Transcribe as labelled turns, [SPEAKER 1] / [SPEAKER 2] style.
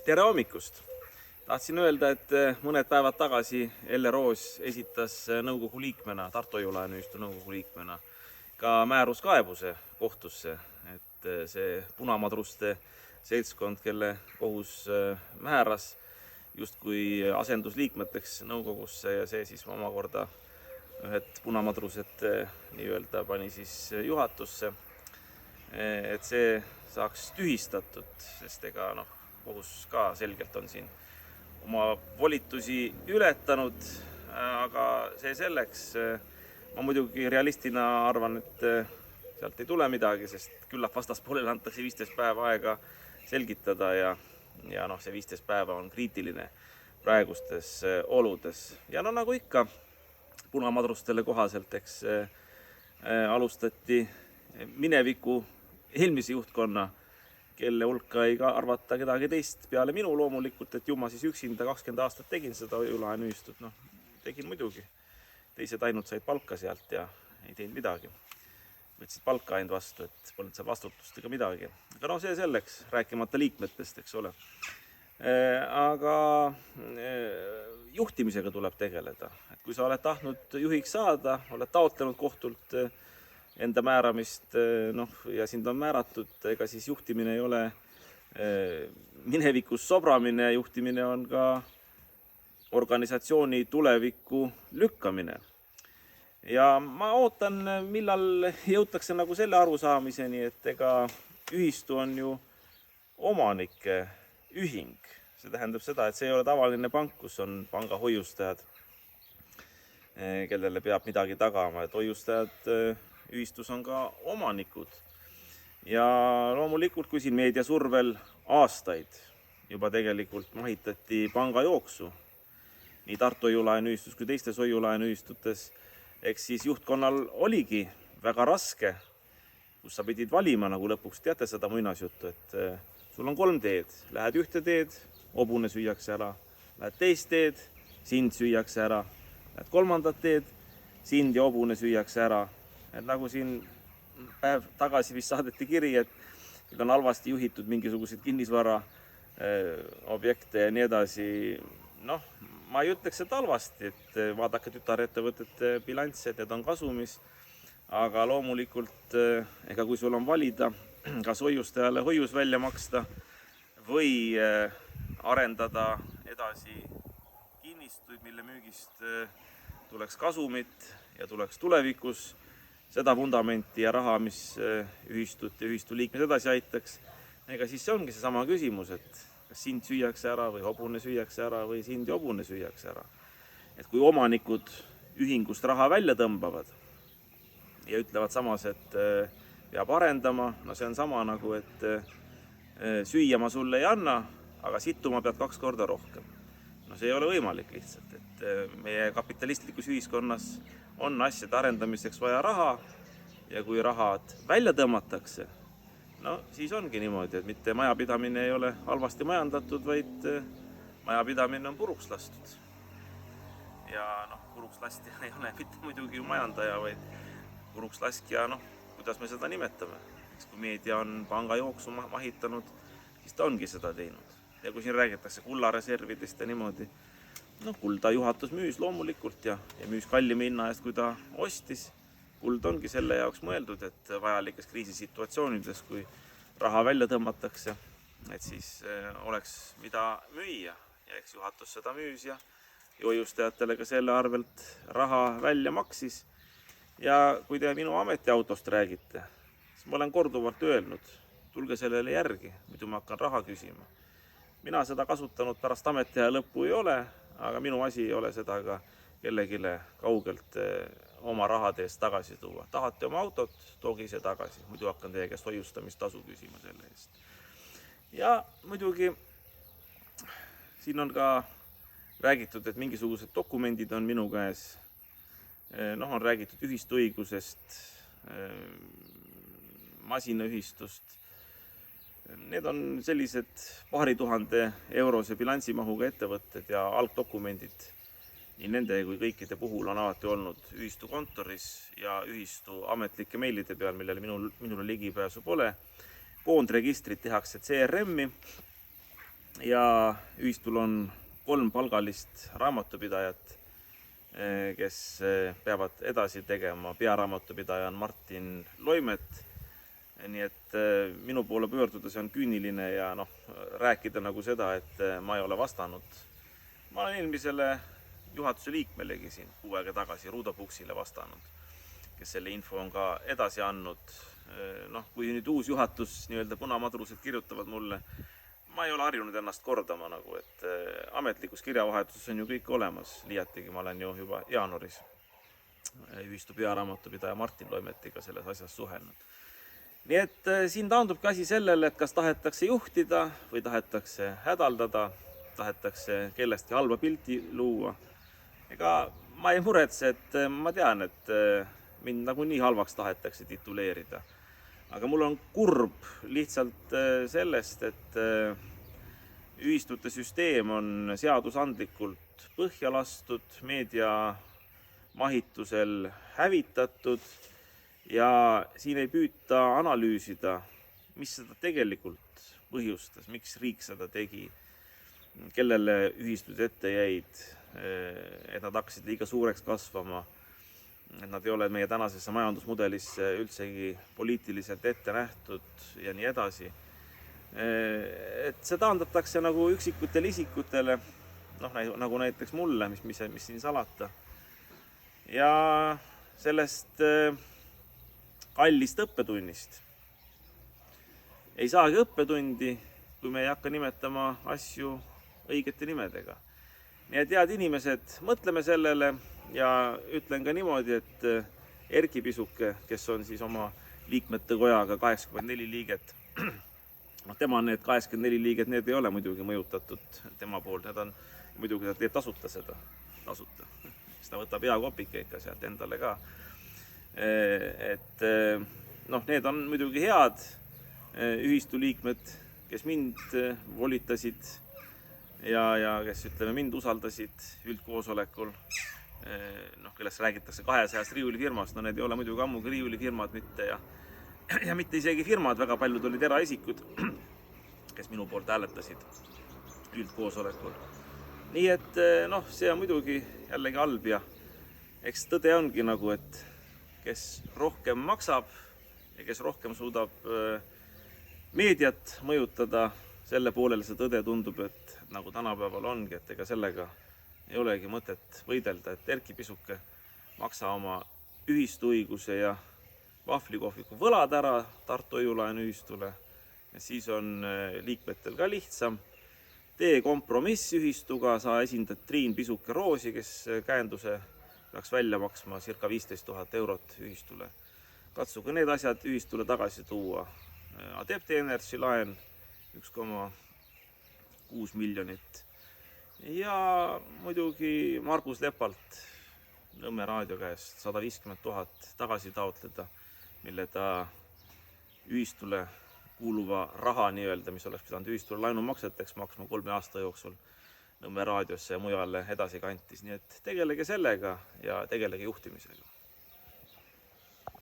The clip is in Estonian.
[SPEAKER 1] Tere hommikust! Tahtsin öelda, et mõned päevad tagasi Elle Roos esitas nõukogu liikmena, Tartu Hoiu-laenuühistu nõukogu liikmena ka määruskaebuse kohtusse, et see punamadruste seltskond, kelle kohus määras justkui asendusliikmeteks nõukogusse ja see siis omakorda ühed punamadrused nii-öelda pani siis juhatusse, et see saaks tühistatud, sest ega kohus ka selgelt on siin oma volitusi ületanud, aga see selleks. Ma muidugi realistina arvan, et sealt ei tule midagi, sest küllap vastaspoolele antakse 15 päeva aega selgitada ja see 15 päeva on kriitiline praegustes oludes. Ja nagu ikka, punamadrustele kohaselt, eks alustati mineviku eelmise juhtkonna, kelle hulka ei arvata kedagi teist peale minu loomulikult, et ju ma siis üksinda 20 aastat tegin seda Hoiu-laenuühistut. Tegin muidugi. Teised ainult said palka sealt ja ei teinud midagi. Võtsid palka ainult vastu, et polnud seal vastutust ega midagi. Aga see selleks, rääkimata liikmetest, eks ole. Aga juhtimisega tuleb tegeleda. Et kui sa oled tahtnud juhiks saada, oled taotlenud kohtult enda määramist ja sind on määratud, ega siis juhtimine ei ole minevikus sobramine, juhtimine on ka organisatsiooni tuleviku lükkamine. Ja ma ootan, millal jõutakse selle arusaamiseni, et ega ühistu on ju omanike ühing. See tähendab seda, et see ei ole tavaline pank, kus on panga hoiustajad, kellele peab midagi tagama, et hoiustajad ühistus on ka omanikud. Ja loomulikult, kui siin meedia survel aastaid juba tegelikult mahitati panga jooksu, nii Tartu Hoiu-laenuühistus kui teistes hoiu-laenuühistutes, eks siis juhtkonnal oligi väga raske, kus sa pidid valima, nagu lõpuks teate seda muinasjuttu, et sul on 3 teed. Lähed ühte teed, hobune süüakse ära. Lähed teist teed, sind süüakse ära. Lähed 3. teed, sind ja hobune süüakse ära. Et nagu siin päev tagasi vist saadeti kiri, et on halvasti juhitud mingisuguseid kinnisvara objekte ja nii edasi. Ma ei ütleks, et halvasti, et vaadake tütarettevõtete bilansse, et need on kasumis, aga loomulikult, ega kui sul on valida, kas hoiustajale hoius välja maksta või arendada edasi kinnistuid, mille müügist tuleks kasumit ja tuleks tulevikus seda vundamenti ja raha, mis ühistut ja ühistu liikmed edasi aitaks. Ega siis see ongi seesama küsimus, et kas sind süüakse ära või hobune süüakse ära või sind ja hobune süüakse ära. Et kui omanikud ühingust raha välja tõmbavad ja ütlevad samas, et peab arendama, see on sama nagu, et süüa ma sulle ei anna, aga sittuma pead 2 korda rohkem. See ei ole võimalik lihtsalt, et meie kapitalistlikus ühiskonnas on asjade arendamiseks vaja raha ja kui rahad välja tõmmatakse, siis ongi niimoodi, et mitte majapidamine ei ole halvasti majandatud, vaid majapidamine on puruks lastud. Ja puruks lastja ei ole mitte muidugi majandaja, vaid puruks laskja, kuidas me seda nimetame. Kui meedia on panga jooksu mahitanud, siis ta ongi seda teinud. Ja kui siin räägitakse kullareservidest ja niimoodi, kulda juhatus müüs loomulikult ja müüs kallima hinna eest, kui ta ostis. Kuld ongi selle jaoks mõeldud, et vajalikes kriisisituatsioonides, kui raha välja tõmmatakse, et siis oleks mida müüa. Ja eks juhatus seda müüs ja hoiustajatele ka selle arvelt raha välja maksis. Ja kui te minu ametiautost räägite, siis ma olen korduvalt öelnud, tulge sellele järgi, muidu ma hakkan raha küsima. Mina seda kasutanud pärast ametiaja lõppu ei ole, aga minu asi ei ole seda ka kellegile kaugelt oma rahade eest tagasi tuua. Tahate oma autot, toogi see tagasi, muidu hakkan teie käest hoiustamistasu küsima selle eest. Ja muidugi siin on ka räägitud, et mingisugused dokumendid on minu käes. On räägitud ühistuõigusest, masinaühistust. Need on sellised 2000 eurose bilansimahuga ettevõtted ja algdokumendid nii nende kui kõikide puhul on alati olnud ühistu kontoris ja ühistu ametlike meilide peal, millele minule ligipääsu pole. Koondregistrid tehakse CRM-i ja ühistul on 3 palgalist raamatupidajat, kes peavad edasi tegema. Pearaamatupidaja on Martin Loimet, nii et minu poole pöörduda see on küüniline ja rääkida nagu seda, et ma ei ole vastanud. Ma olen eelmisele juhatuse liikmelegi siin 6 aega tagasi Ruudo Puksile vastanud, kes selle info on ka edasi andnud. Kui nüüd uus juhatus, nii-öelda punamadrused kirjutavad mulle, ma ei ole harjunud ennast kordama, et ametlikus kirjavahetuses on ju kõik olemas. Liiatigi ma olen ju juba jaanuaris ühistu pearaamatupidaja Martin Loimetiga selles asjas suhelnud. Nii et siin taandub ka asi sellele, et kas tahetakse juhtida või tahetakse hädaldada, tahetakse kellestki halba pilti luua. Ega ma ei muretse, et ma tean, et mind nagu nii halvaks tahetakse tituleerida. Aga mul on kurb lihtsalt sellest, et ühistute süsteem on seadusandlikult põhja lastud, meedia mahitusel hävitatud ja siin ei püüta analüüsida, mis seda tegelikult põhjustas, miks riik seda tegi, kellele ühistud ette jäid, et nad hakkasid liiga suureks kasvama, et nad ei ole meie tänasesse majandusmudelisse üldsegi poliitiliselt ette nähtud ja nii edasi. Et see taandatakse nagu üksikutele isikutele, nagu näiteks mulle, mis siin salata. Ja sellest kallist õppetunnist ei saagi õppetundi, kui me ei hakka nimetama asju õigete nimedega. Nii et head inimesed, mõtleme sellele ja ütlen ka niimoodi, et Erki Pisuke, kes on siis oma liikmete kojaga 84 liiget, tema need 84 liiget, need ei ole muidugi mõjutatud tema poolt, need on muidugi, ta teeb tasuta seda, tasuta. Siis ta võtab hea kopike ikka sealt endale ka. Et need on muidugi head ühistu liikmed, kes mind volitasid ja kes mind usaldasid üldkoosolekul, kellest räägitakse 200 riiulifirmast, need ei ole muidugi ammugi riiulifirmad mitte ja mitte isegi firmad, väga paljud olid eraisikud, kes minu poolt hääletasid üldkoosolekul. Nii et see on muidugi jällegi halb ja eks tõde ongi nagu, et kes rohkem maksab ja kes rohkem suudab meediat mõjutada, selle poolel see tõde tundub, et nagu tänapäeval ongi, et ega sellega ei olegi mõtet võidelda, et Erki Pisuke maksa oma ühistuõiguse ja vahvlikohviku võlad ära Tartu Hoiulaenu ühistule ja siis on liikmetel ka lihtsam. Tee kompromiss ühistuga, sa esindad Triin Pisuke-Roosi, kes käenduse peaks välja maksma circa 15 000 eurot ühistule. Katsuge need asjad ühistule tagasi tuua. Adepti Energy laen 1,6 miljonit ja muidugi Margus Lepalt Nõmme raadio käest 150 000 tagasi taotleda, mille ta ühistule kuuluva raha nii-öelda, mis oleks pidanud ühistule laenumakseteks maksma 3 aasta jooksul Nõmme raadiosse ja mujale edasi kantis. Nii et tegelege sellega ja tegelege juhtimisega.